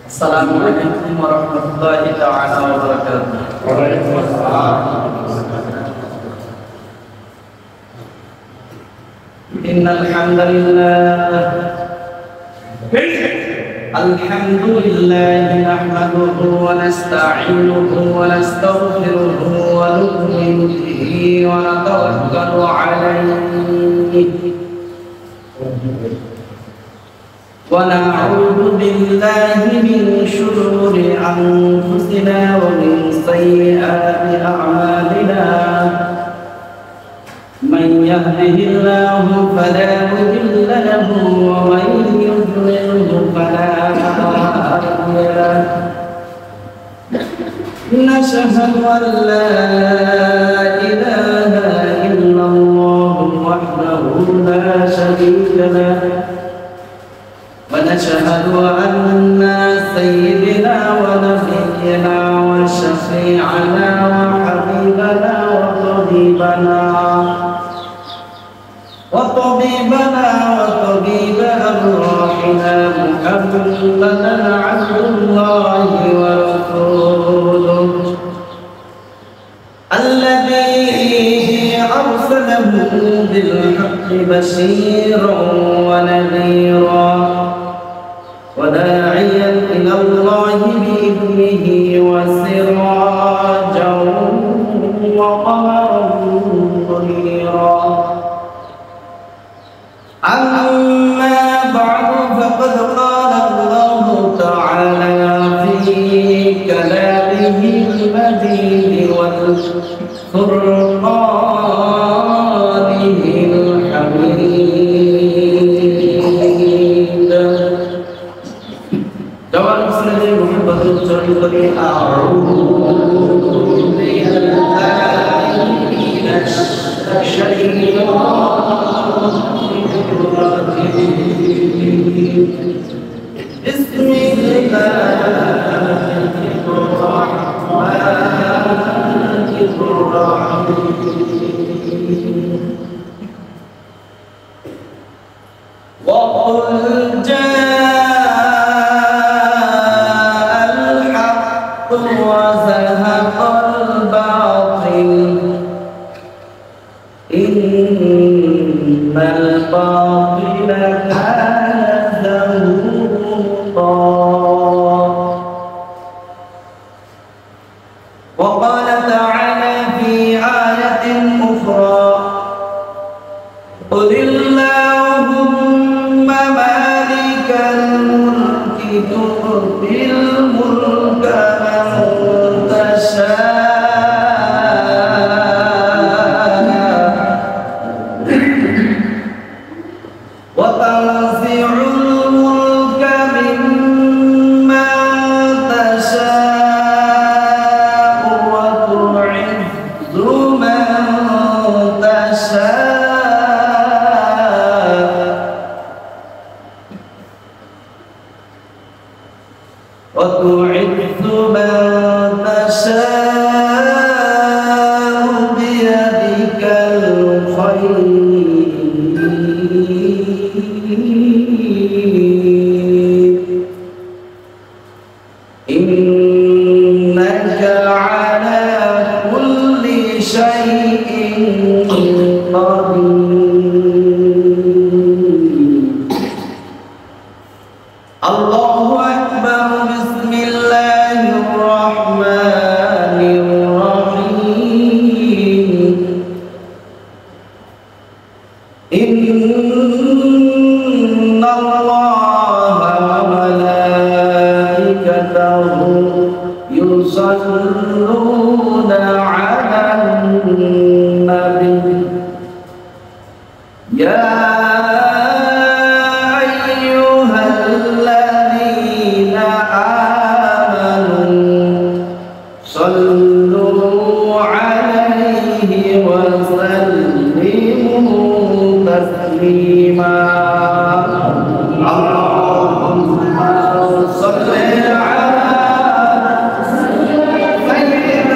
السلام عليكم ورحمة الله تعالى وبركاته. وعليكم السلام. إن الحمد لله نحمده ونستعينه ونستغفره ونؤمن به ونتوكل عليه ونعوذ بالله من شرور أنفسنا ومن سيئات أعمالنا. من يهده الله فلا مضل له ومن يضلله فلا هادي له. نشهد أن لا إله إلا الله وحده لا شريك له ونشهد أن سيدنا ونبينا وشفيعنا وحبيبنا وطبيب أرواحنا محمدا عبد الله ورسوله الذي أرسله بالحق بشيرا ونذيرا وداعيا إلى الله بإذنه وسراجا وقمرا منيرا. أما بعد فقد قال الله تعالى في كلامه المجيد وفرقانه الحميد. جواب مسلم محمد الجليل أعوذ بالله من الشيطان الرجيم. بسم الله الرحمن الرحيم. وقل جاء الحق وزهق الباطل إن الباطل كان زهوقا. وقال تعالى في آية أخرى قل اللهم مالك الملك تؤتي الملك من تشاء وتنزع الملك ممن تشاء وتعز من تشاء وتعز من تشاء بيدك الخير إنك على كل شيء قدير. الله أكبر. بسم الله الرحمن الرحيم. إن الله وملائكته يصلون على النبي يا أيها الذين آمنوا صلوا عليه وسلموا تسليما. اللهم صل على سيدنا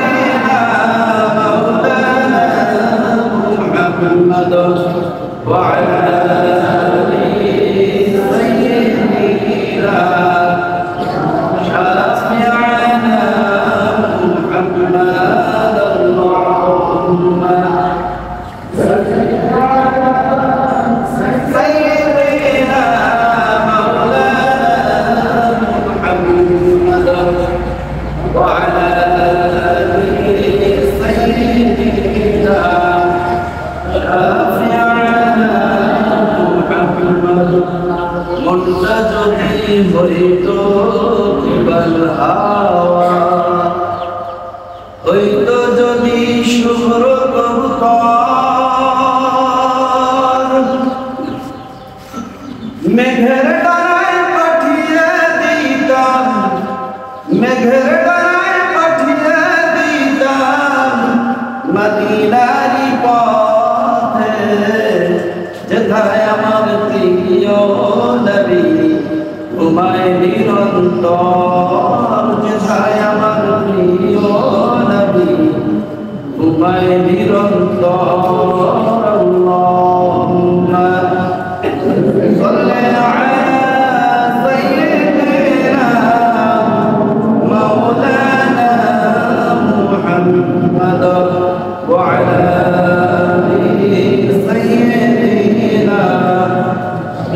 মেঘের ডানায় পাঠিয়ে দিতাম মদিনারি পথে, যেথায় আমার প্রিয় নবী ঘুমায় নিরন্তর, যেথায় আমার প্রিয় নবী ঘুমায় নিরন্তর। আল্লাহুম্মা সাল্লি আলা সাইয়্যিদিনা মাওলানা মুহাম্মাদ ওয়া আলা আলি সাইয়্যিদিনা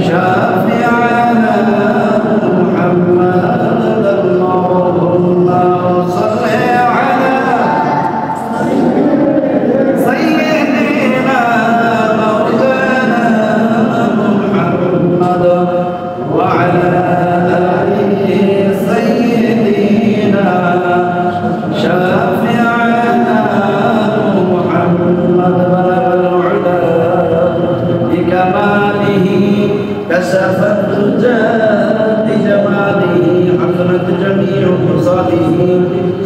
শাফি'ানা মুহাম্মাদ। আল্লাহুম্মা সাল্লি আলা সাইয়্যিদিনা মাওলানা মুহাম্মাদ ওয়া আলা আলি সাইয়্যিদিনা শাফি'ানা মুহাম্মাদ। বালাগাল উলা বিকামালিহি كشفت الدجى بجماله حسنت جميع خصاله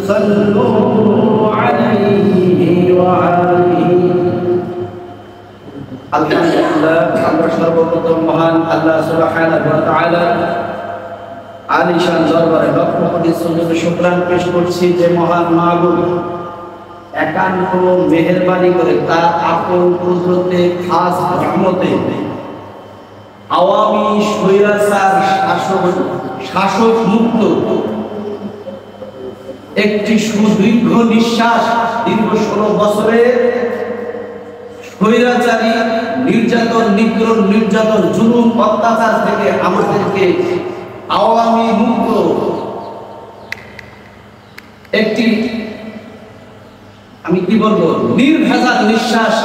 صلوا عليه وآله। আলহামদুলিল্লাহ, আমরা সর্বপ্রথম মহান আল্লাহ সুবহানাহু ওয়া তাআলা আলিশান দরবারে লক্ষ কোটি সুজুদ শুকরান পেশ করছি যে মহান মাবুদ একান্ত মেহেরবানি করে তার আপন কুদরতে খাস রহমতে আওয়ামী স্বৈরাচার শাসক মুক্ত একটি সুদীর্ঘ নিঃশ্বাস, দীর্ঘ 16 বছরের স্বৈরাচারী নির্যাতন, নিগ্রহ, নির্যাতন, জুলুম, অত্যাচার থেকে আমাদেরকে আওয়ামী মুক্ত একটি, আমি কি বলবো, নির্ভেজাল নিঃশ্বাস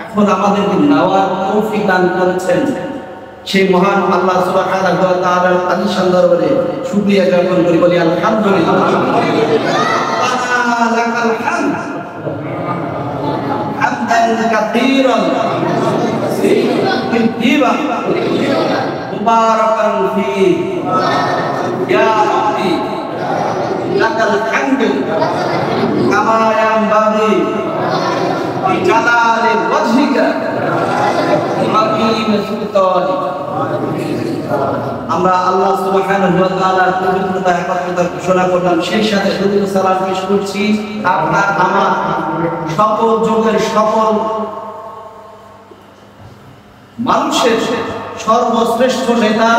এখন আমাদেরকে নেওয়ার তৌফিক দান করেছেন। সেই মহান আল্লাহ সুবহানাহু ওয়া তাআলার আলিশান দরবারে শুকরিয়া জ্ঞাপন করি, বলি আলহামদুলিল্লাহ। লাকাল হামদ হামদান কাসীরান তাইয়িবান মুবারাকান ফী ইয়া রাব্বি লাকাল হামদ কামা ইয়ানবাগি বিজালালি ওয়াজহিকা হাকিম সুলতানিক। আমরা আল্লাহ সুবহানাহু ওয়া তাআলার পবিত্রতা, একত্রতা ঘোষণা করলাম, সেই সাথে দরুদ ও সালাম পেশ করছি আপনার আমার সকল যুগের সকল মানুষের সর্বশ্রেষ্ঠ নেতা,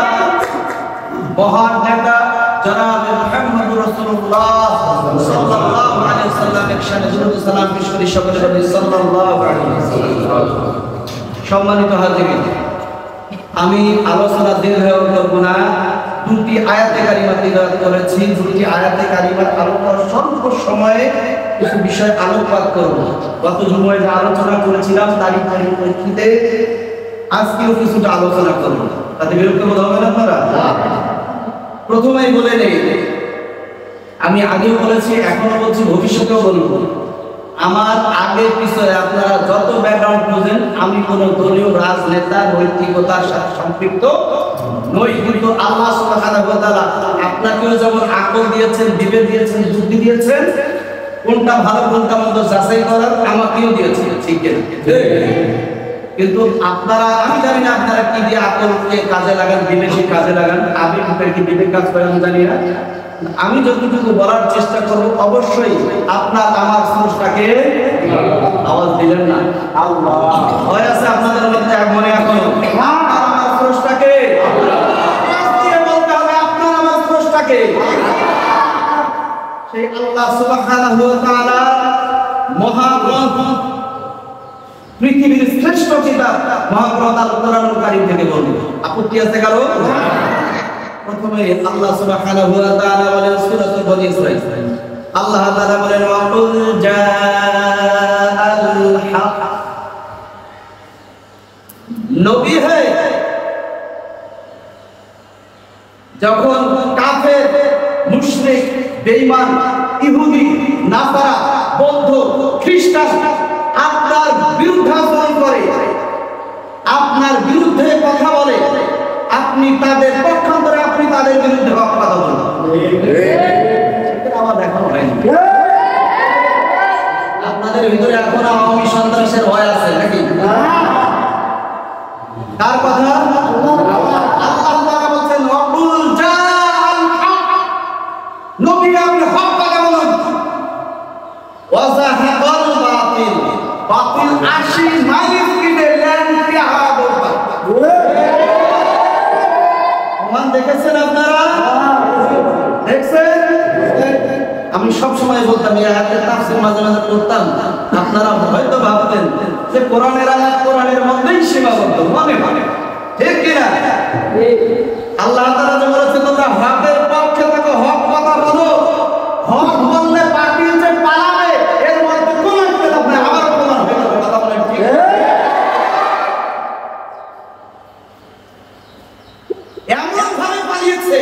মহান নেতা জনাব মুহাম্মদ রাসূলুল্লাহ সাল্লাল্লাহু আলাইহি ওয়াসাল্লামের শানে দরুদ ও সালাম পেশ করি সকলে বলি সাল্লাল্লাহু আলাইহি ওয়াসাল্লাম। সম্মানিত হাজিরিন, আমি আলোচনা দীর্ঘ করব না। দুটি আয়াতে কারিমা তিলাওয়াত করেছি, দুটি আয়াতে কারিমার আলোচনা স্বল্প সময়ে কিছু বিষয় আলোকপাত করব। গত জুমায় যে আলোচনা করেছিলাম তারই পরিপ্রেক্ষিতে আজকেও কিছুটা আলোচনা করব। তাতে বিরক্ত বোধ হবে না আপনারা? প্রথমেই বলে নেই, আমি আগেও বলেছি, এখনো বলছি, ভবিষ্যতেও বলবো, আমার আগে পিছনে আপনারা যত ব্যাকগ্রাউন্ড বুঝেন, আমি কোন দলীয় রাজনেতা নৈতিকতার সাথে সম্পৃক্ত নই। কিন্তু আল্লাহ সুবহানাহু ওয়া তাআলা আপনাকেও যেমন আকল দিয়েছেন, বিবেক দিয়েছেন, বুদ্ধি দিয়েছেন, কোনটা ভালো কোনটা মন্দ যাচাই করার আমাকেও দিয়েছেন, ঠিক কিনা? কিন্তু আপনারা, আমি জানি না আপনারা কি দিয়ে আকলকে কাজে লাগান, বিবেককে কাজে লাগান, আবেগের কি বিবেক কাজ করে আমি জানি না। আমি যতটুকু বলার চেষ্টা করব, অবশ্যই আপনার আমার স্রষ্টাকে, আওয়াজ দিলেন না, আল্লাহ হয় আছে আপনাদের মধ্যে মনে এখনো, আমার স্রষ্টাকে বলতে হবে, আপনার আমার স্রষ্টাকে। সেই আল্লাহ সুবহানাহু ওয়া তাআলা মহাগ্রন্থ, পৃথিবীর শ্রেষ্ঠ কিতাব মহাগ্রন্থ আল কোরআনুল কারীম থেকে বলবো, আপত্তি আছে কারো? প্রথমে আল্লাহ সুবহানাহু ওয়া তাআলা বলেন সূরাতুল বনী ইসরাঈল, আল্লাহ তাআলা বলেন ওয়াকুল জাআল হক, নবী হে, যখন কাফের, মুশরিক, বেঈমান, ইহুদি, নাসারা, বৌদ্ধ, খ্রিস্টান আপনার বিরুদ্ধে আচরণ করে, আপনার বিরুদ্ধে কথা বলে, আপনি তাদের পক্ষান্তরে আপনি তাদের বিরুদ্ধে কথা বলেন। ভিতরে এখনো আওয়ামী সন্ত্রাসের ভয় আছে নাকি? কার কথা? আল্লাহ তাআলা বলেন ওয়াকুল জাআল হক, নবী আপনি হক কথা বলুন, ওয়া যাহাকাল বাতিল, বাতিল 80 মাইল স্পিডে ল্যান্ড হাওয়া প্রমাণ দেখেছেন আপনারা? দেখছেন? আমি সব সময় বলতাম এই আয়াতের তাফসীর মাঝে মাঝে করতাম, আপনারা হয়তো ভাবতেন যে কোরআনের আয়াত কোরআনের মধ্যেই সীমাবদ্ধ, মনে মনে ঠিক কি না? আল্লাহ তাআলা যে বলেছেন তোমরা হকের পক্ষে থাকো, হক কথা বলো, হক বললে বাতিল যে পালাবে এর মধ্যে কোনো ইখতিলাফ নেই, আবার প্রমাণ হয়ে যাবে, কথা বলেন ঠিক? এমন ভাবে পালিয়েছে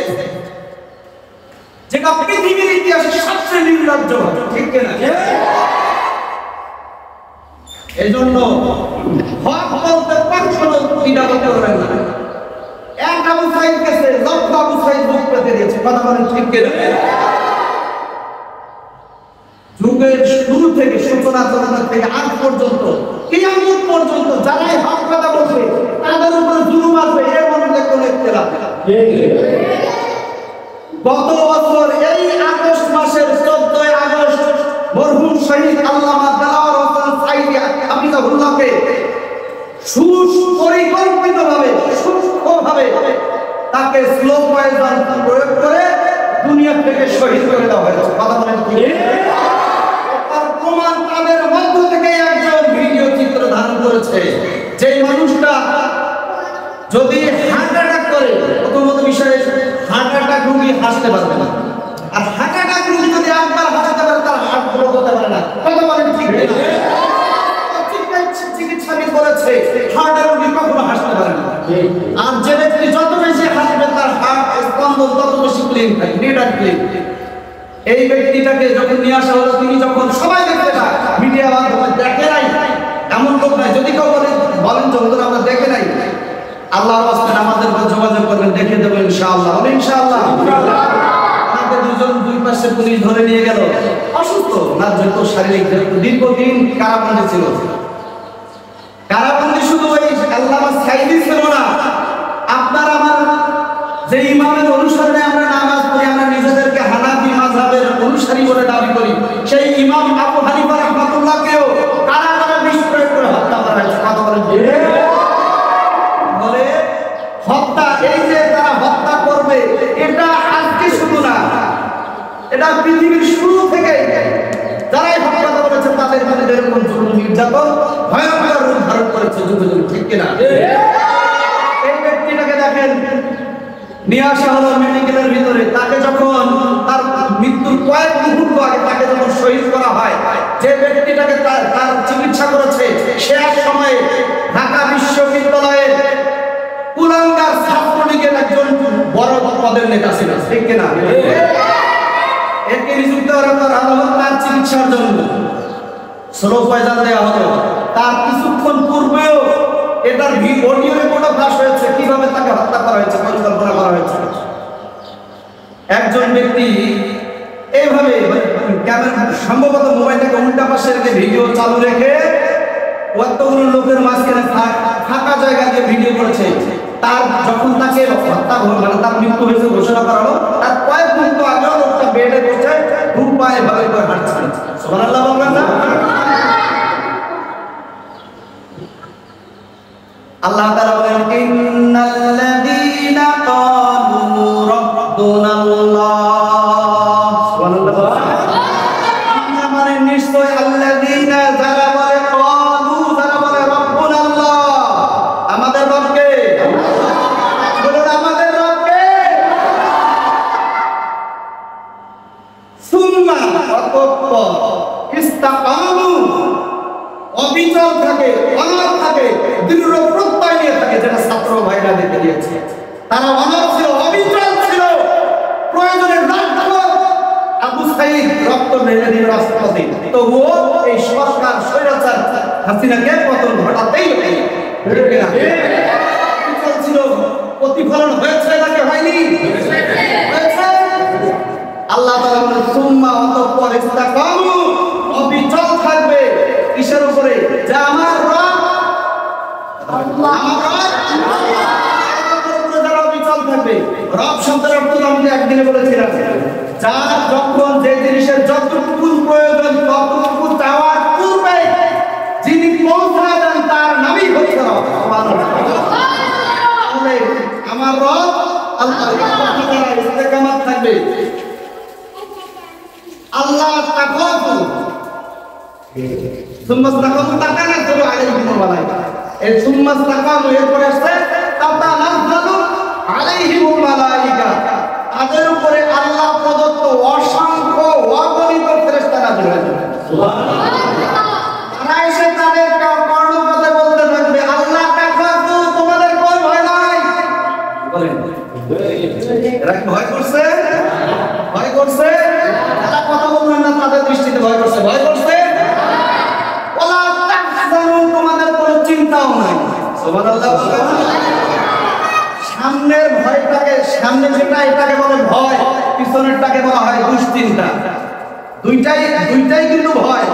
যেটা পৃথিবীর ইতিহাসে সবচেয়ে নির্লজ্জ, ঠিক কি না? এজন্য হক বলতে কখনো দ্বিধাবোধ করবেন না। এক আবু সাইদ কেসে লক্ষ আবু সাইদ মুখ পেতে দিয়েছে, কথা বলেন ঠিক কি না? যুগের শুরু থেকে সূচনা থেকে আজ পর্যন্ত কিয়ামত পর্যন্ত যারাই হক কথা বলবে তাদের উপরে জুলুম আসবে, এর মধ্যে কোনো ইখতিলাফ নেই। গত বছর এই আগস্ট মাসের 14 আগস্ট মরহুম শহীদ আল্লামা দেলাওয়ার হোসেন সাইদি হাফিজাহুল্লাহকে সুপরিকল্পিতভাবে সূক্ষ্মভাবে তাকে স্লো পয়জন প্রয়োগ করে দুনিয়া থেকে শহীদ করে দেওয়া হয়েছে, কথা বলেন কি? তার প্রমাণ তাদের মধ্য থেকে একজন ভিডিও চিত্র ধারণ করেছে, যে মানুষটা যদি হার্ট অ্যাটাক করে, প্রথমত বিষয় হার্ট অ্যাটাক রোগী হাসতে পারবে না, আর হার্ট অ্যাটাক রোগী যদি একবার হাসতে পারে তার হার্ট ব্লক হতে পারে না, কথা বলেন ঠিক না? চিকিৎসাবিদ বলেছে হার্টের রোগী কখনো হাসতে পারে না, আর যে ব্যক্তি যত বেশি হাসবে তার হার্ট স্পন্দন তত বেশি ক্লিন হয়, নেট আর ক্লিন। এই ব্যক্তিটাকে যখন নিয়ে আসা হলো, তিনি যখন সবাই দেখতে পায়, মিডিয়া মাধ্যমে দেখে নাই এমন লোক নাই, যদি কেউ বলেন যে আমরা দেখে নাই, আল্লাহর ওয়াস্তে আমাদের সাথে যোগাযোগ করবেন, দেখে দেবো ইনশাআল্লাহ, ইনশাআল্লাহ। আমাদের দুজন দুই পাশে পুলিশ ধরে নিয়ে গেল, অসুস্থ না যত শারীরিক দীর্ঘদিন কারাবন্দী ছিল। কারাবন্দী শুধু ওই আল্লামা সাইদি ছিল না, আপনার আমার যে ইমামের অনুসরণে আমরা নামাজ পড়ি, আমরা নিজেদেরকে হানাফি মাযহাবের অনুসারী বলে দাবি করি, সেই ইমাম আবু হানিফা রাহমাতুল্লাহকেও কারাগারে বিষ প্রয়োগ করে হত্যা করা হয়েছে, কথা বলেন ঠিক? বলে হত্যা, এই যে তারা হত্যা করবে এটা আজকে শুধু না, এটা পৃথিবীর শুরু থেকে যারাই হত্যা করেছে তাদের বিরুদ্ধে এরকম জুলুম নির্যাতন ভয়ঙ্কর রূপ ধারণ করেছে, যুগে যুগে, ঠিক কিনা? এই ব্যক্তিটাকে দেখেন নিয়ে আসা হলো মেডিকেলের ভিতরে, তাকে যখন তার মৃত্যুর কয়েক মুহূর্ত আগে তাকে যখন শহীদ করা হয়, যে ব্যক্তিটাকে তার চিকিৎসা করেছে সে এক সময় ঢাকা বিশ্ববিদ্যালয়ের কুলাঙ্গার ছাত্রলীগের একজন বড় পদের নেতা ছিল, ঠিক কিনা? একে নিযুক্ত করা হলো তার চিকিৎসার জন্য, স্লো পয়জন দেওয়া হলো। তার কিছুক্ষণ পূর্বেও এটার অডিও রেকর্ডও ফাঁস হয়েছে, কিভাবে তাকে হত্যা করা হয়েছে, পরিকল্পনা করা হয়েছে। একজন ব্যক্তি এইভাবে ক্যামেরা সম্ভবত মোবাইলটাকে উল্টা পাশে রেখে ভিডিও চালু রেখে কতগুলো লোকের মাঝখানে ফাঁকা জায়গা দিয়ে ভিডিও করেছে। তার যখন তাকে হত্যা মানে তার মৃত্যু হয়েছে ঘোষণা করা হলো, তার কয়েক মুহূর্ত আগেও লোকটা বেডে বসে ঘুম পায়ে ভাবে করে হাঁটছে, সুবহানাল্লাহ বলবেন না? আল্লাহ তাআলা বলেন ইন্নাল্লাযীনা ক্বালু রাব্বুনাল্লাহ, সুবহানাল্লাহ, মানে নিশ্চয় আল্লাযীনা যারা বলে ক্বালু, যারা বলে রাব্বুনাল্লাহ, আমাদের রবকে, বলুন আমাদের রবকে, সুম্মা অতঃপর ইস্তাকামু, অবিচল থাকে, অনড় থাকে, দৃঢ় প্রত্যয় নিয়ে থাকে, যেটা ছাত্র ভাইরা দেখে দিয়েছে। তারা অনড় ছিল, অবিচল ছিল, প্রয়োজনে রক্ত আবু সাইদ রক্ত ঢেলে দিল রাষ্ট্রপতি, তবুও এই সরকার স্বৈরাচার হাসিনাকে পতন ঘটাতেই হবে, ঠিক না? অবিচল ছিল, প্রতিফলন হয়েছে নাকি হয়নি? হয়েছে। আল্লাহ তাআলা বলেন সুম্মা অতঃপর ইস্তাকামু, অবিচল থাকবে, করে যে আমার রব যারা বিচল থাকবে। রব শব্দের অর্থ আমি একদিনে বলেছিলাম, যার যখন যে জিনিসের যতটুকু প্রয়োজন ততটুকু চাওয়ার পূর্বে যিনি পৌঁছায় দেন তার নামই হচ্ছে রব। তাহলে আমার রব আল্লাহ ইস্তেকামাত থাকবে। আল্লাহ তাকওয়াতু সুম্মা ইস্তাকামু তাতানাজ্জালু আলাইহিমুল মালায়েকা। এই সুম্মা ইস্তাকামু এরপরে আসছে তাতানাজ্জালু আলাইহিমুল মালায়েকা। তাদের উপরে আল্লাহ প্রদত্ত অসংখ্য অগণিত ফেরেশতা নাযিল হয়েছে। সুবহানাল্লাহ। তারা এসে তাদের কর্ণপথে বলতে থাকবে, আল্লাহ তাকওয়াতু, তোমাদের কোনো ভয় নাই। বলেন এরা কি ভয় করছে? ভয় করছে? তারা কথা বললেন না, তাদের দৃষ্টিতে ভয় করছে। ভয় করছে? ওয়ালা তাহজানু, তোমাদের কোনো চিন্তাও নাই। সুবহানাল্লাহ। সামনের ভয়টাকে, সামনে যেটা এটাকে বলে ভয়, পিছনেরটাকে বলা হয় দুশ্চিন্তা। দুইটাই কিন্তু ভয়।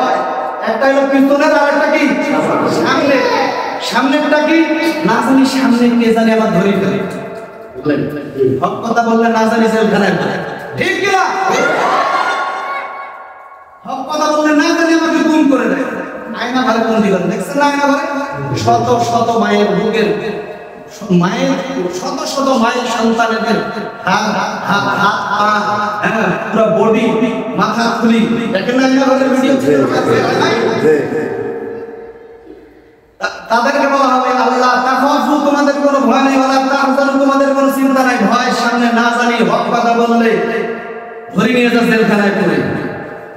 একটা হলো পিছনের, আর একটা কি সামনে। সামনেরটা কি? না জানি সামনে কে জানি আমার ধরে ফেলে। হক কথা বললে না জানি জেলখানায় পড়ে। ঠিক কি না? হক কথা বললে না জানি আমাকে গুম করে দেয়। আয়না ঘরে কোন দিবেন দেখছেন না? আয়না ঘরে শত শত মায়ের বুকের, মায়ের শত শত মায়ের সন্তানেদের পুরো বডি, মাথা খুলি দেখেন না? আয়না ঘরের ভিডিও। তাদেরকে বলা হবে আল্লাহ তাখাফু, তোমাদের কোনো ভয় নেই। ওয়ালা তাহজানু, তোমাদের কোনো চিন্তা নাই। ভয় সামনে না জানি হক কথা বললে ধরে নিয়ে যা জেলখানায় পড়ে,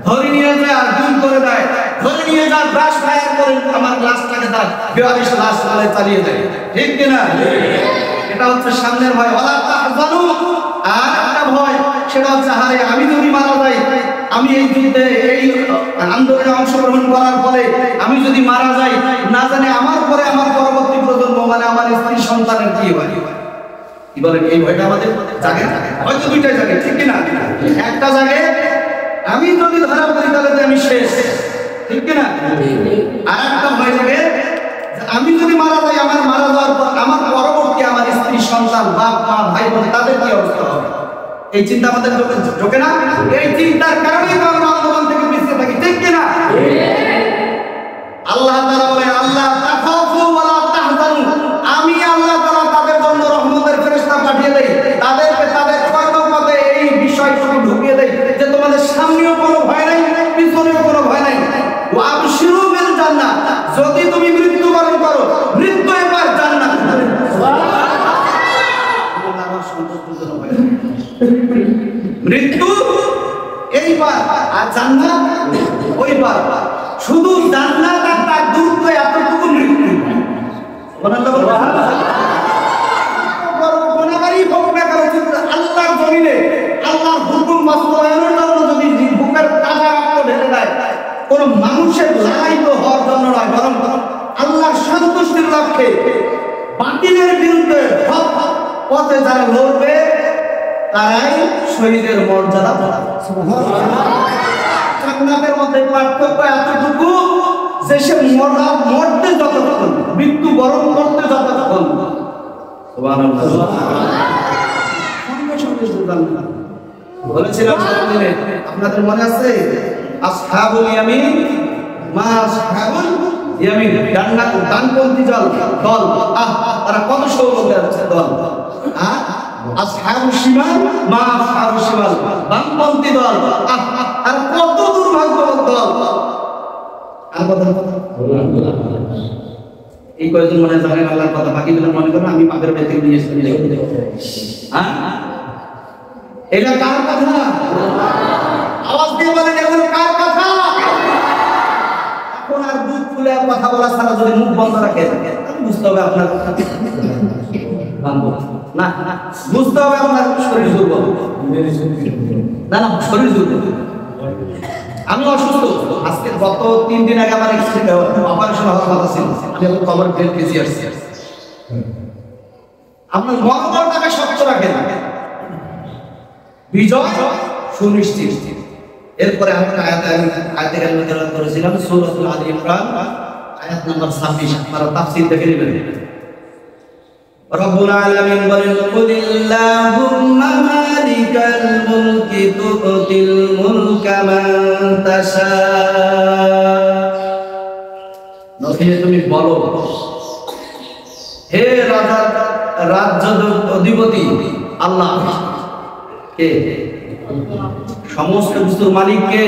ধরে নিয়ে যায় আর গুম করে দেয়, ধরে নিয়ে যা ব্রাশ ফায়ার করে আমার লাশটাকে তার বেয়ারিশ লাশ বলে চালিয়ে দেয়। ঠিক কি না? এটা হচ্ছে সামনের ভয়। ওয়ালা তাহজানু। আর একটা ভয়, সেটা হচ্ছে হারে আমি যদি মারা যাই, আমি এই যুদ্ধে এই আন্দোলনে অংশগ্রহণ করার ফলে আমি যদি মারা যাই, না জানি আমার পরে আমার পরবর্তী প্রজন্ম মানে আমার স্ত্রী সন্তানের কি হয়। কি বলেন? এই ভয়টা আমাদের জাগে। হয়তো দুইটাই জাগে, ঠিক কি না? একটা জাগে আমি যদি ধরা পড়ি তাহলে আমি শেষ, ঠিক কি না? আর একটা ভয় জাগে আমি যদি মারা যাই, আমার মারা যাওয়ার পর আমার পরবর্তী আমার স্ত্রী সন্তান, বাপ মা ভাই বোন তাদের কি অবস্থা হবে। এই চিন্তা আমাদের ঢোকে না? এই চিন্তার কারণেই তো আমরা আন্দোলন থেকে পিছিয়ে থাকি, ঠিক কি না? আল্লাহ তাআলা বলেন আল্লাহ তাখাফু ওয়ালা তাহজানু, আমি আল্লাহ তাআলা তাদের জন্য রহমতের ফেরেশতা পাঠিয়ে দেই, তাদেরকে তাদের কর্মপথে এই বিষয়টুকু ঢুকিয়ে দেই যে তোমাদের সামনেও কোনো ভয় নাই, পিছনেও কোনো ভয় নাই। ওয়া আবশিরু বিল জান্নাহ, যদি তুমি মৃত্যুবরণ করো, মৃত্যু এবার জান্নাত। সুবহানাল্লাহ। আমার সন্তুষ্ট হবে মৃত্যু এইবার, আর জান্নাত ওইবার। শুধু জান্নাত আর তার দূরত্ব এতটুকু মৃত্যু। গুনাহগারই হোক না কেন, আল্লাহর জমিনে আল্লাহর হুকুম বাস্তবায়নের জন্য যদি বুকের তাজা রক্ত ঢেলে দেয়, কোন মানুষের লালায়িত হওয়ার জন্য নয়, বরং আল্লাহর সন্তুষ্টির লক্ষ্যে বাতিলের বিরুদ্ধে পথে যারা লড়বে তারাই শহীদের মর্যাদা পাবে। জান্নাতের মধ্যে পার্থক্য এতটুকু যে সে মরতে যতক্ষণ, মৃত্যু বরণ করতে যতক্ষণ, বলেছিলাম আপনাদের মনে আছে আসহাবুল ইয়ামিন মা আসহাবুল ইয়ামিন, জান্নাত ডানপন্থী দল, তারা কত সৌভাগ্যের দল। আসহাবুশ শিমাল মা আসহাবুশ শিমাল, বামপন্থী দল, আর কত দুর্ভাগ্যবত দল। আর কথা এই কয়েকজন মনে জানেন আল্লাহর কথা, বাকিগুলো মনে করেন আমি পাপের বেতে নিয়ে এসে এটা কার কথা? আওয়াজ দিয়ে বলেন এগুলো কার কথা? এখন আর বুক খুলে কথা বলা ছাড়া যদি মুখ বন্ধ রাখে বুঝতে হবে আপনার না, বুঝতে হবে আপনার শরীর দুর্বল। না না, শরীর দুর্বল। আমি অসুস্থ, আজকে গত 3 দিন আগে আমার অপারেশন হওয়ার কথা ছিল, আমি এখন খবর পেয়েছি আসছি। আপনার মনটাকে শক্ত রাখেন, বিজয় সুনিশ্চিত। এরপরে আমি আয়াতে কারিমা তেলাওয়াত করেছিলাম সূরাতুল আল ইমরান আয়াত নাম্বার 26 আপনারা তাফসীর দেখে নেবেন। রব্বুল আলামিন বলেন কুলিল্লাহুম্মা মালিকাল মুলকি তুতিল মুলকা মান তাশা। নবী তুমি বলো, হে রাজা রাজ্য অধিপতি আল্লাহ কে? সমস্ত কিছুর মালিক কে?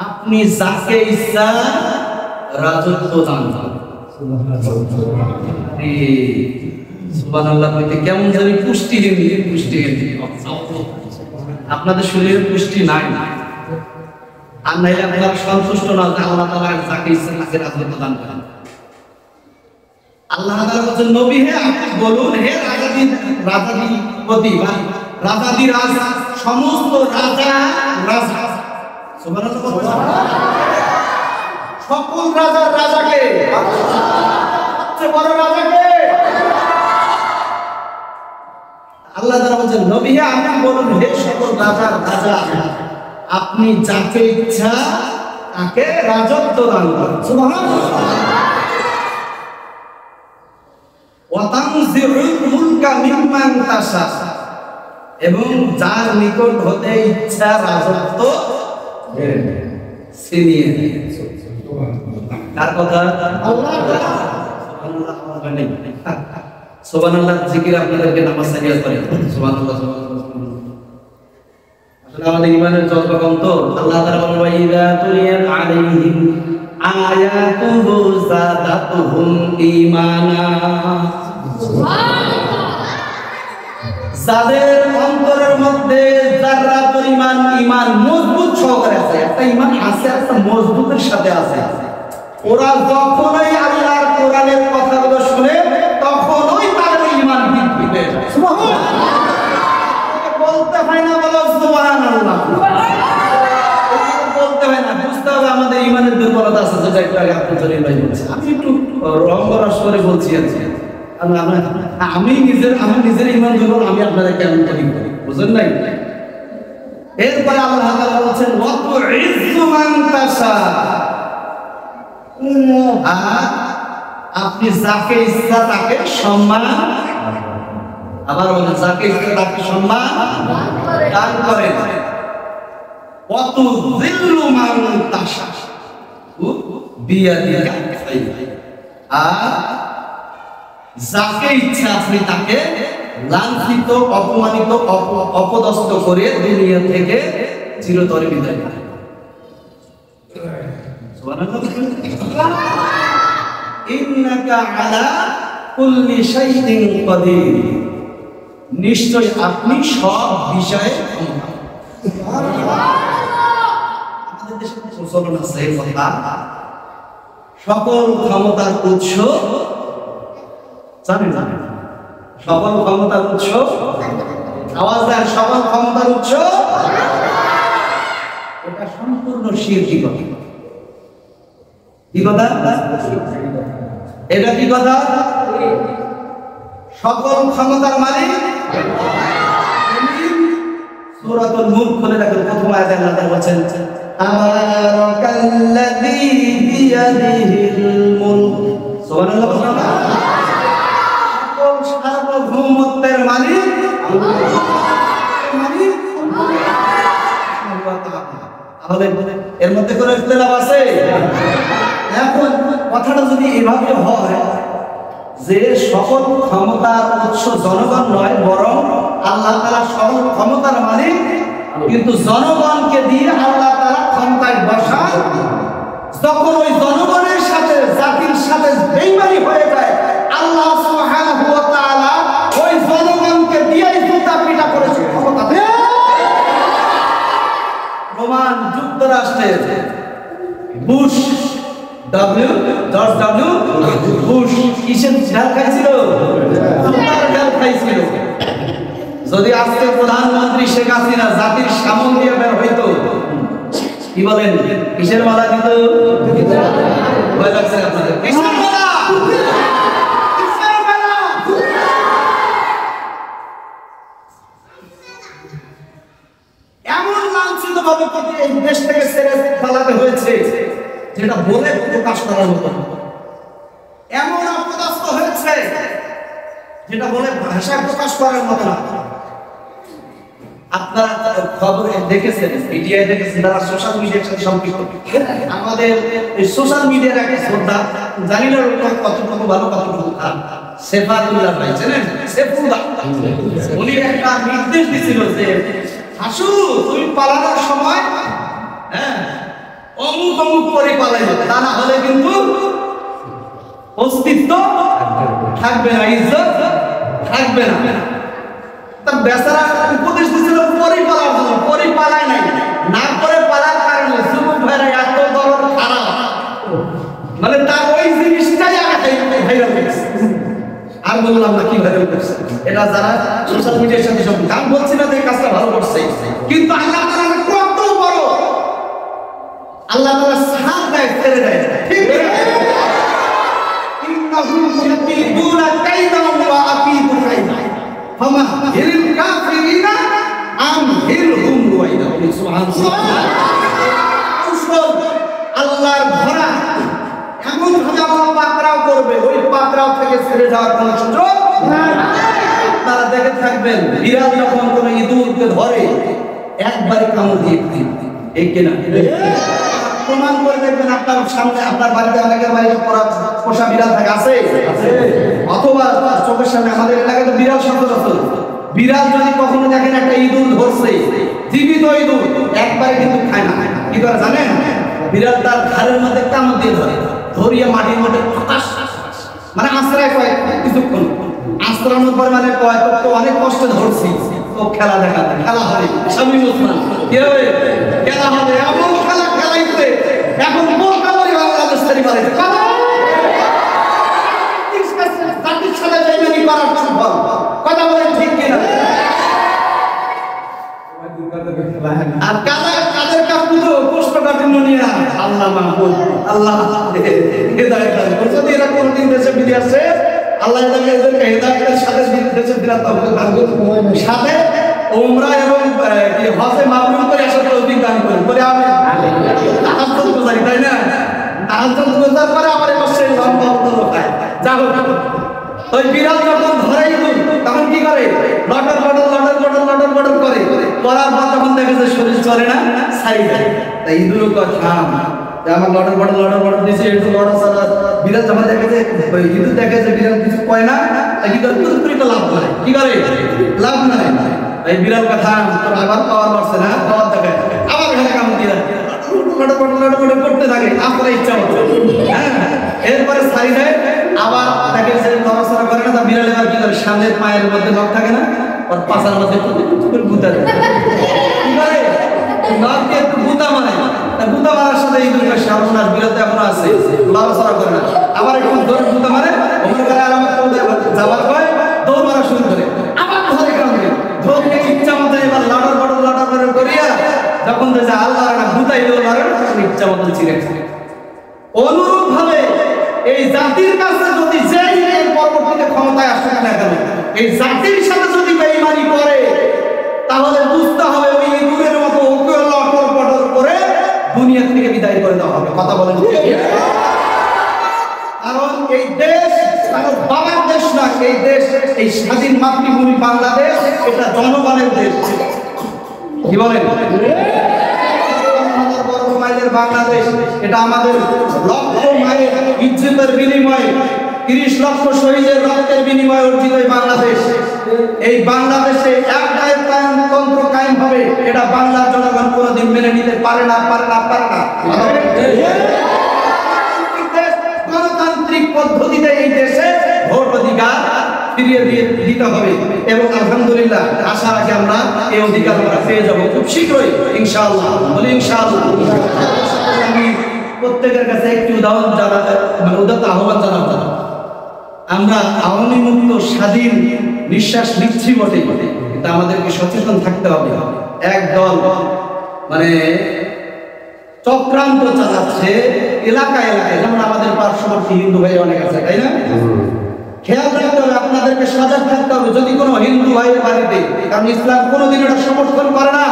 আপনি যাকে ইচ্ছা রাজত্ব দান করেন। সুবহানাল্লাহ কইতে কেমন জানি পুষ্টিহীন। আপনাদের শরীরে পুষ্টি নাই, আর নাইলে আপনারা সন্তুষ্ট না যে আল্লাহ তাআলা যাকে ইচ্ছা তাকে রাজত্ব দান করেন। আল্লাহ তাআলা বলেন নবী হে আপনি বলুন, হে রাজাধিপতি বা রাজাধিরাজ সমস্ত রাজা সুবহানাল্লাহ সকল রাজার রাজাকে, সবচেয়ে বড় রাজাকে আল্লাহ তাআলা বলেন নবী হে আপনি বলুন, হে সকল রাজার রাজা আপনি যাকে ইচ্ছা তাকে রাজত্ব দান করেন। সুবহানাল্লাহ। এবং যার নিকট হতে ইচ্ছা রাজত্ব ছিনিয়ে নেয়। কার কথা? সুবহানাল্লাহ জিকির আপনাদেরকে নামাজ সারিয়া করে সুবহানাল্লাহ। আসলে আমাদের ঈমানের জজ্বা কম তো। আল্লাহ তাআলা বলেন ওয়া ইযা তুলিয়াত আলাইহিম আয়াতুহু যাদাতুহুম ঈমানা। যাদের অন্তরের মধ্যে যারা পরিমাণ ঈমান মজবুত সহকারে আছে, একটা ঈমান আছে, একটা মজবুতের সাথে আছে, ওরা যখনই আল্লাহর কোরআনের কথাগুলো শুনে তখনই তাদের ঈমান বৃদ্ধি পেয়ে যায়। সুবহানাল্লাহ। বলতে হয় না, বলো সুবহানাল্লাহ। বলতে হয় না, বুঝতে হবে আমাদের ঈমানের দুর্বলতা আছে, যেটা একটু আগে আপনি জলিল ভাই বলছেন। আমি একটু রঙ্গরস করে বলছি আছি। আমি নিজের ঈমান দুর্বল, আমি আপনাদের কেমন করি বুঝেন নাই? এরপরে আল্লাহ তাআলা বলেন ওয়া তুইজ্জু মান তাশা। আপনি যাকে ইচ্ছা তাকে সম্মান, আবার বলেন যাকে ইচ্ছা তাকে সম্মান দান করেন। ওয়া তুযিল্লু মান তাশা বিয়াদিকা খায়র। যাকে ইচ্ছা আপনি তাকে লাঞ্ছিত, অপমানিত, অপদস্থ করে দুনিয়া থেকে চিরতরে বিদায় করেন। সুবহানাল্লাহ। ইন্নাকা আলা কুল্লি শাইইন কাদির। নিশ্চয় আপনি সব বিষয়ে ক্ষমতা। আমাদের দেশে প্রচলন আছে কথা, সকল ক্ষমতার উৎস জানেন? সকল ক্ষমতার উৎস, আওয়াজ দেন, সকল ক্ষমতার উৎস। এটা সম্পূর্ণ শিরকি কথা। কি কথা? এটা কি কথা? সকল ক্ষমতার মালিক সূরাতুল মুলক খুলে দেখেন, প্রথম আয়াতে আল্লাহ তাআলা বলেন তাবারাকাল্লাযী বিয়াদিহিল মুলক। সুবহানাল্লাহ। সার্বভৌমত্বের মালিক তাহলে এর মধ্যে কোনো ইখতিলাফ আছে? এখন কথাটা যদি এভাবে হয় যে সকল ক্ষমতার উৎস জনগণ নয়, বরং আল্লাহ তাআলা সকল ক্ষমতার মালিক, কিন্তু জনগণকে দিয়ে আল্লাহ তাআলা ক্ষমতায় বসান, যখন ওই জনগণের সাথে জাতির সাথে বেঈমানি হয়ে যায়, আল্লাহ সুবহানাহু ওয়া তাআলা ওই জনগণকে দিয়েই জুতা পিটা করেছে ক্ষমতাতে। রোমান যুক্তরাষ্ট্রের জর্জ ডব্লিউ বুশ কিসের ঝাল খাইছিল? জুতার ঝাল খাইছিল। যদি আজকে প্রধানমন্ত্রী শেখ হাসিনা জাতির সামন দিয়ে বের হইতো, কি বলেন, কিসের মালা দিত? ভয় লাগছে আপনাদের? কিসের মালা? এমন লাঞ্ছিত ভাবে এই দেশ থেকে ছেড়ে পালাতে হয়েছে, যেটা বলে প্রকাশ করার মতো এমন অপদাস্ত হয়েছে যেটা বলে ভাষায় প্রকাশ করার মতো না। আপনারা খবরে দেখেছেন, মিডিয়ায় দেখেছেন, তারা সোশ্যাল মিডিয়ার সাথে সম্পৃক্ত। আমাদের এই সোশ্যাল মিডিয়ার একটা শ্রদ্ধা, জানি না কতটুকু ভালো কতটুকু খারাপ। সেফাতুল্লাহ ভাই জানেন, সেফুল্লাহ উনি একটা নির্দেশ দিছিল যে হাসু তুমি পালানোর সময় অমুক অমুক করে পালাইবে, তা না হলে কিন্তু অস্তিত্ব থাকবে না, ইজ্জত থাকবে না। বেচারা উপদেশ দিয়েছিল পরিপালার জন্য, পরিপালায় নাই, না করে পালার কারণে যুবক ভাইরা এত দরদ খারাপ, মানে তার ওই জিনিসটাই আগে ভাইরাল হয়েছে। আর বললাম না কি ভাইরাল করছে, এটা যারা সোশ্যাল মিডিয়ার সাথে সব, আমি বলছি না যে কাজটা ভালো করছে, কিন্তু আল্লাহ তাআলা কত বড়, আল্লাহ তাআলা সাথ দেয়, ছেড়ে দেয়, ঠিক না? ইন্নাহুম ইয়াকিদুনা কাইদা ওয়া আকিদু কাইদা ফামা হিল কাফিরিনা আমহিলহুম রুয়াইদা। সুবহানাল্লাহ। আল্লাহর ভরা এমন ভাবে আল্লাহ পাকড়াও করবে, ওই পাকড়াও থেকে ছেড়ে যাওয়ার কোনো সুযোগ নাই। আপনারা দেখে থাকবেন, বিড়াল যখন কোনো ইঁদুরকে ধরে একবারে কামড় দিয়ে দিন, এই কিনা প্রমাণ করে দেখবেন আপনার সামনে, আপনার বাড়িতে অনেকের বাড়িতে পোষা বিড়াল থাকে, আছে অথবা চোখের সামনে। আমাদের এলাকায় তো বিড়াল সচরাচর, বিড়াল যদি কখনো দেখেন একটা ইঁদুর ধরছে, জীবিত ইঁদুর, একবারে কিন্তু খায় না। কি করে জানেন? বিড়াল তার ঘাড়ের মধ্যে কামড় দিয়ে ধরে, ধরিয়ে মাটির মধ্যে মানে আশ্রয় কয় কিছুক্ষণ, আশ্রয়ের পরে মানে কয় তো অনেক কষ্টে ধরছি, তো খেলা দেখা, খেলা হবে স্বামী মুসলমান, কি হবে খেলা হবে, এমন খেলা খেলাইতে এখন বোরকা পরে বাংলাদেশ থেকে বাড়াইছে জাতির সাথে বেইমানি করার সম্ভব, কথা বলেন ঠিক কিনা? আর কাদের কাপুতো কোষ্ঠকাঠিন্য নিয়ে আল্লাহ মাহবুব, আল্লাহ হেদায়েত দান করুন। যদি এরা কোনদিন দেশে ফিরে আসে, আল্লাহ এদেরকে হেদায়েতের সাথে দেশে ফেরার তৌফিক দান করুন, সাথে উমরা এবং হজে মাবরুর করে আসার তৌফিক দান করুন। বলে আমি তাহাজ্জুদ গুজারি, তাই না? তাহাজ্জুদ গুজার পরে আমার পাশে লম্বা উঠলো খায়। যাও ওই বিড়াল যখন ধরে ইঁদুর, তখন কি করে? লটর লটর লটর লটর লটর লটর করে, করার পর তখন দেখে যে শরীর চলে না, ছাড়ি দেয়। তাই ইঁদুরও কয় থাম, আমার লটর বটর লটর বটর দিয়েছে, একটু লড়া চড়া। বিড়াল যখন দেখে যে ইঁদুর দেখে যে বিড়াল কিছু কয় না, তাই কি করে? তুরতুরি তো লাভ করে, কি করে? লাভ নাই। এই বিড়াল কথা তোর আবার পাওয়ার পারছে না, পাওয়ার দেখে আবার ঘরে কাম দিয়ে লটর বটর লটর বটর করতে থাকে আপনার ইচ্ছা মতো। হ্যাঁ, এরপরে ছাড়ি দেয়, আবার দেখে যে নড়াচড়া করে না, তা বিড়াল এবার কি করে? সামনের পায়ের মধ্যে নখ থাকে না, ওর পাছার মধ্যে গুঁতা দেয়, কি করে? নখ দিয়ে একটু গুঁতা মারে, গুঁতা মারার সাথে এই দুটো সর্বনাশ, বিড়াল তো এখনো আছে, নড়াচড়া করে না, আবার একটু ধরে গুঁতা মারে, ওখানে করে আর আমার যাবার পর দৌড় মারা শুরু করে, আবার ধরে কামড়ে, ধরে ইচ্ছা মতো এবার লটর বটর লটর বটর করিয়া যখন দেখে আল্লাহ না গুঁতাই দিল মারে, ইচ্ছা মতো ছিঁড়ে। অনুরূপ ভাবে এই জাতির কাছে যদি যেই এর পরবর্তীতে ক্ষমতায় আসে না কেন, এই জাতির সাথে যদি বেঈমানি করে, তাহলে বুঝতে হবে ওই ইঁদুরের মতো ওকে লটর পটর করে দুনিয়া থেকে বিদায় করে দেওয়া হবে। কথা বলেন, কারণ এই দেশ কারণ বাবার দেশ না, এই দেশ, এই স্বাধীন মাতৃভূমি বাংলাদেশ, এটা জনগণের দেশ। কি বলেন? মাইলের বাংলাদেশ, এটা আমাদের লক্ষ মাইল ইজ্জতের বিনিময়ে, 30 লক্ষ শহীদের রক্তের বিনিময়ে অর্জিত এই বাংলাদেশ। এই বাংলাদেশে একনায়কতন্ত্র কায়েম হবে, এটা বাংলার জনগণ কোনোদিন মেনে নিতে পারে না, পারে না, পারে না। গণতান্ত্রিক পদ্ধতিতে এই দেশে ভোট অধিকার ফিরিয়ে দিতে হবে, এবং আলহামদুলিল্লাহ আশা রাখি আমরা এই অধিকার আমরা পেয়ে যাবো খুব শীঘ্রই ইনশাআল্লাহ। বলি ইনশাআল্লাহ। আমি প্রত্যেকের কাছে একটি উদাহরণ উদাত্ত আহ্বান জানাবো, আমরা আওয়ামী মুক্ত স্বাধীন নিঃশ্বাস নিচ্ছি বটে, কিন্তু আমাদেরকে সচেতন থাকতে হবে। এক দল মানে চক্রান্ত চালাচ্ছে এলাকায় এলাকায়, যেমন আমাদের পার্শ্ববর্তী হিন্দু ভাই অনেক আছে, তাই না? খেয়াল রাখতে হবে, আপনাদেরকে সজাগ থাকতে হবে। যদি কোনো হিন্দু ভাইয়ের বাড়িতে, কারণ ইসলাম কোনোদিন এটা সমর্থন করে না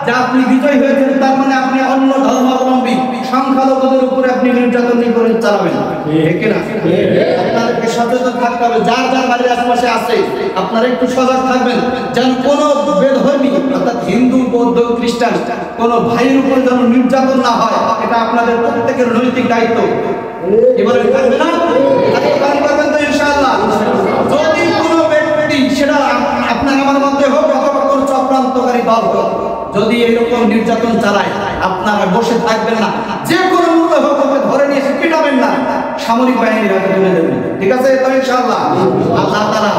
যে আপনি বিজয় হয়েছেন তার মানে আপনি অন্য ধর্মাবলম্বী সংখ্যালঘুদের উপরে আপনি নির্যাতন করে চালাবেন, ঠিক না? আপনাদেরকে সচেতন থাকতে হবে। যার যার বাড়ির আশেপাশে আছে আপনারা একটু সজাগ থাকবেন, যেন কোনো বেধর্মী অর্থাৎ হিন্দু, বৌদ্ধ, খ্রিস্টান কোনো ভাইয়ের উপরে যেন নির্যাতন না হয়। এটা আপনাদের প্রত্যেকের নৈতিক দায়িত্ব। এবারে থাকবে না, পালন করবেন তো ইনশাআল্লাহ। যদি কোনো ব্যক্তি, সেটা আপনার আমার মধ্যে হোক অথবা কোনো চক্রান্তকারী দল হোক, যদি এরকম নির্যাতন চালায় আপনারা বসে থাকবেন না, যে কোনো মূল্য হোক ওকে ধরে নিয়ে এসে পিটাবেন না, সামরিক বাহিনীর হাতে তুলে দেবেন, ঠিক আছে তো ইনশাআল্লাহ। আল্লাহ তাআলা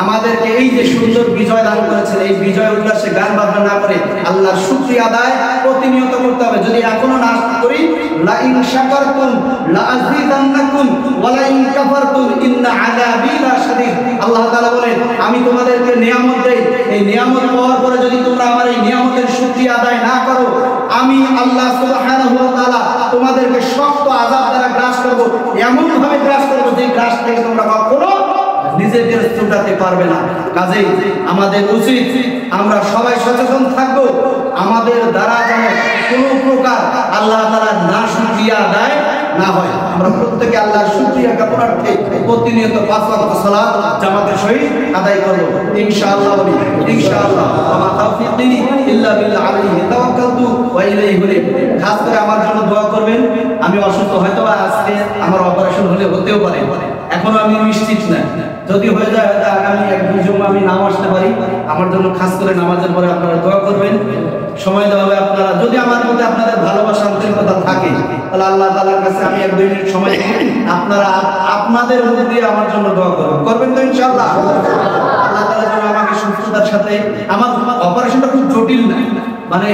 আমাদেরকে এই যে সুন্দর বিজয় দান করেছেন, এই বিজয় উল্লাসে গান বাজনা না করে আল্লাহর শুকরিয়া আদায় প্রতিনিয়ত করতে হবে। যদি এখনো না করি, লা ইন শাকারতুম লা আযীদান্নাকুম ওয়া লা ইন কাফারতুম ইন্না আযাবি লাশাদীদ। আল্লাহ তাআলা বলেন, আমি তোমাদেরকে নিয়ামত দেই, এই নিয়ামত পাওয়ার পরে যদি তোমরা আমার এই নিয়ামতের শুকরিয়া আদায় না করো, আমি আল্লাহ সুবহানাহু ওয়া তাআলা তোমাদেরকে শক্ত আযাব দ্বারা গ্রাস করব, এমন ভাবে গ্রাস করব যে গ্রাস থেকে তোমরা কখনো নিজেদের ছুটাতে পারবে না। কাজেই আমাদের উচিত আমরা সবাই সচেতন থাকব, আমাদের দ্বারা যেন কোনো প্রকার আল্লাহ তাআলার নাশুকরিয়া আদায় না হয়। আমরা প্রত্যেকে আল্লাহর শুকরিয়া জ্ঞাপনার্থে প্রতিনিয়ত 5 ওয়াক্ত সালাত জামাতের সহিত আদায় করব ইনশাআল্লাহ। ইনশাআল্লাহ ওয়া তাওফীকি ইল্লা বিল্লাহ আলাইহি তাওয়াক্কালতু ওয়া ইলাইহি উনীব। খাস করে আমার জন্য দোয়া করবেন। আমি অসুস্থ, হয়তো আজকে আমার অপারেশন হতেও পারে, এখনো আমি নিশ্চিত না। যদি হয়ে যায় আগামী 1-2 জুমা আমি নাও আসতে পারি। আমার জন্য খাস করে নামাজের পরে আপনারা দোয়া করবেন, সময় দেওয়া হবে। আপনারা যদি আমার মধ্যে আপনাদের ভালোবাসা আন্তরিকতা থাকে, তাহলে আল্লাহ তাআলার কাছে আমি 1-2 মিনিট সময় আপনারা আপনাদের মুখ দিয়ে আমার জন্য দোয়া করবেন তো ইনশাআল্লাহ। আল্লাহ তাআলা যেন আমাকে সুস্থতার সাথে, আমার অপারেশনটা খুব জটিল না, মানে